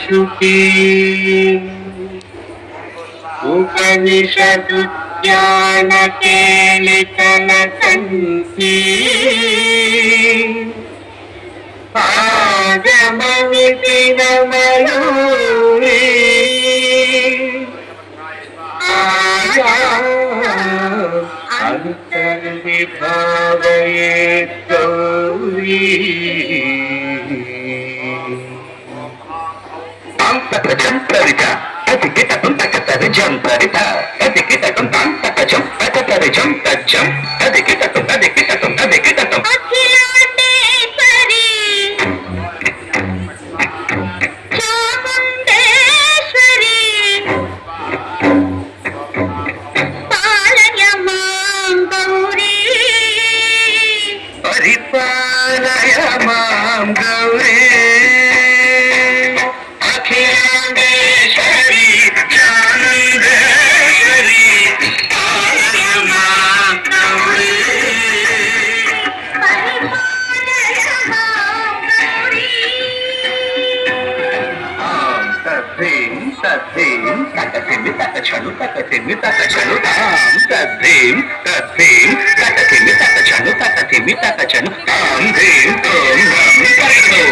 शुकी उपनिषदुद्यान केलितन संकी आगममिति नमयूरी अंतर्विभावये गौरी अंतरिता अतिकितकं तकतरिजं तरिता अतिकितकं तकजं तकतरिजं तज्जं अतिकितकं अखिलांडेश्वरी चामुंडेश्वरी पालय मां गौरी परिपालय मां गौरी चलो तकथिमी तकचलो ताम तद्भीम तद्भीम तकथिमी तकचलो तकथिमी तकचलो ताम भीम तोम नम तगड़ो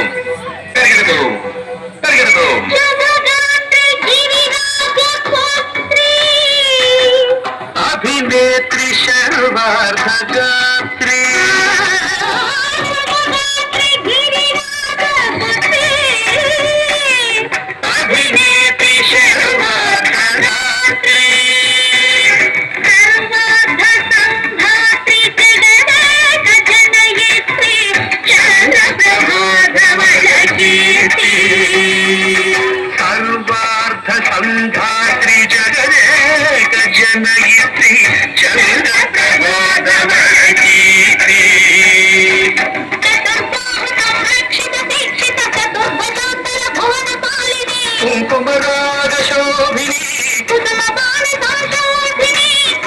तगड़ो तगड़ो जगदात्री गिरिराज पुत्री अभिनेत्री सर्वार्थ गात्री जगदात्री गिरिराज पुत्री अभिनेत्री सर्वार्थ संधात्री जगदेक जनयित्री चंद्रप्रभाधवल कीर्ति कुंकुमराग शोभिनी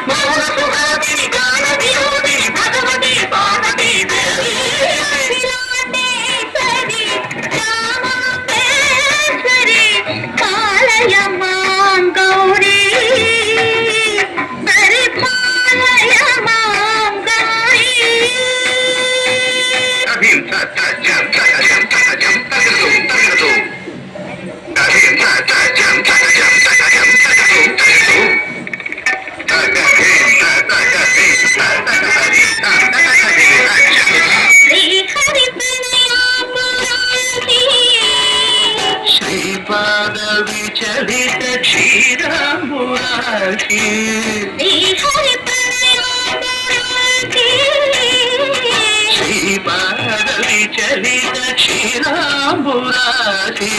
मौन सुहागिनी गान विनोदिनी भगवती पार्वती देवी पालय मां गौरी परिपालय मां गौरी अभीम तजम तजम तजम तजम तजम अभीम तजम तजम तजम तजम तजम श्रीपाद विचलित क्षीरामुरारी श्रीपाद विचलित क्षीरामुरारी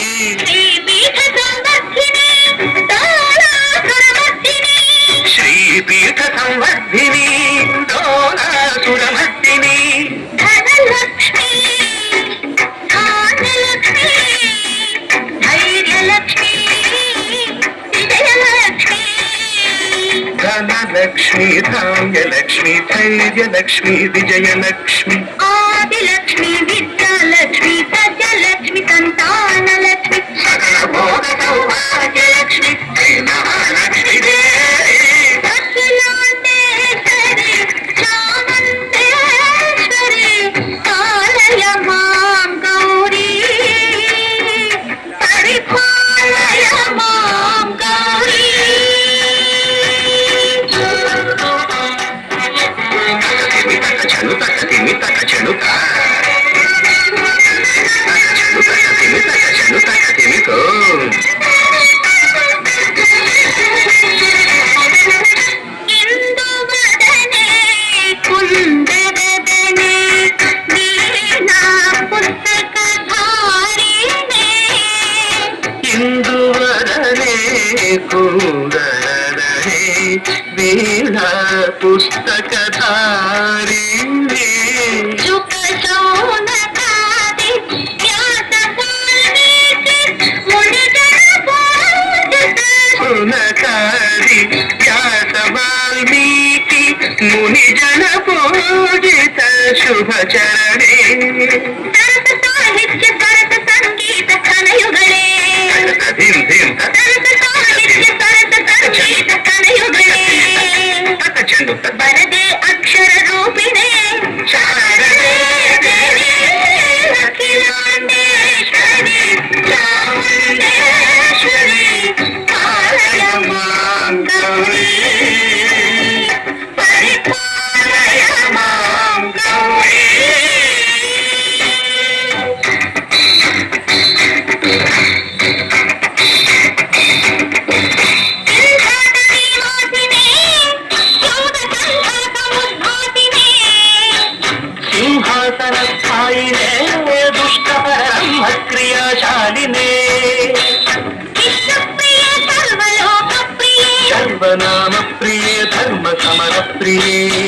श्रीपीठ संवर्धिनी डोलासुरमर्दिनी धनलक्ष्मी धान्यलक्ष्मी धैर्यलक्ष्मी विजयलक्ष्मी धनलक्ष्मी धान्यलक्ष्मी धैर्यलक्ष्मी विजयलक्ष्मी आदिलक्ष्मी विद्यालक्ष्मी सजलक्ष्मी संतानलक्ष्मी सकल भोग सौभाग्यलक्ष्मी महालक्ष्मी देवी अखिलांडेश्वरी चामुंडेश्वरी पालय मां गौरी परिपालय मां गौरी चलो तकथिमी तकचलो चलो तकथिमी को इंदुवदने कुंदरदने वीणा पुस्तकधारिणे इंदुवदने कुंदरदने वीणा पुस्तकधारिणे जुक शौनकादि व्यासवाल्मीकि मुनिजन पूजित सुनकारी व्यास वाल्मीकि मुनिजन पूजित शुभ चरणे साहित्य भरत संगीत खनयुगळे ಹರಿಯೇ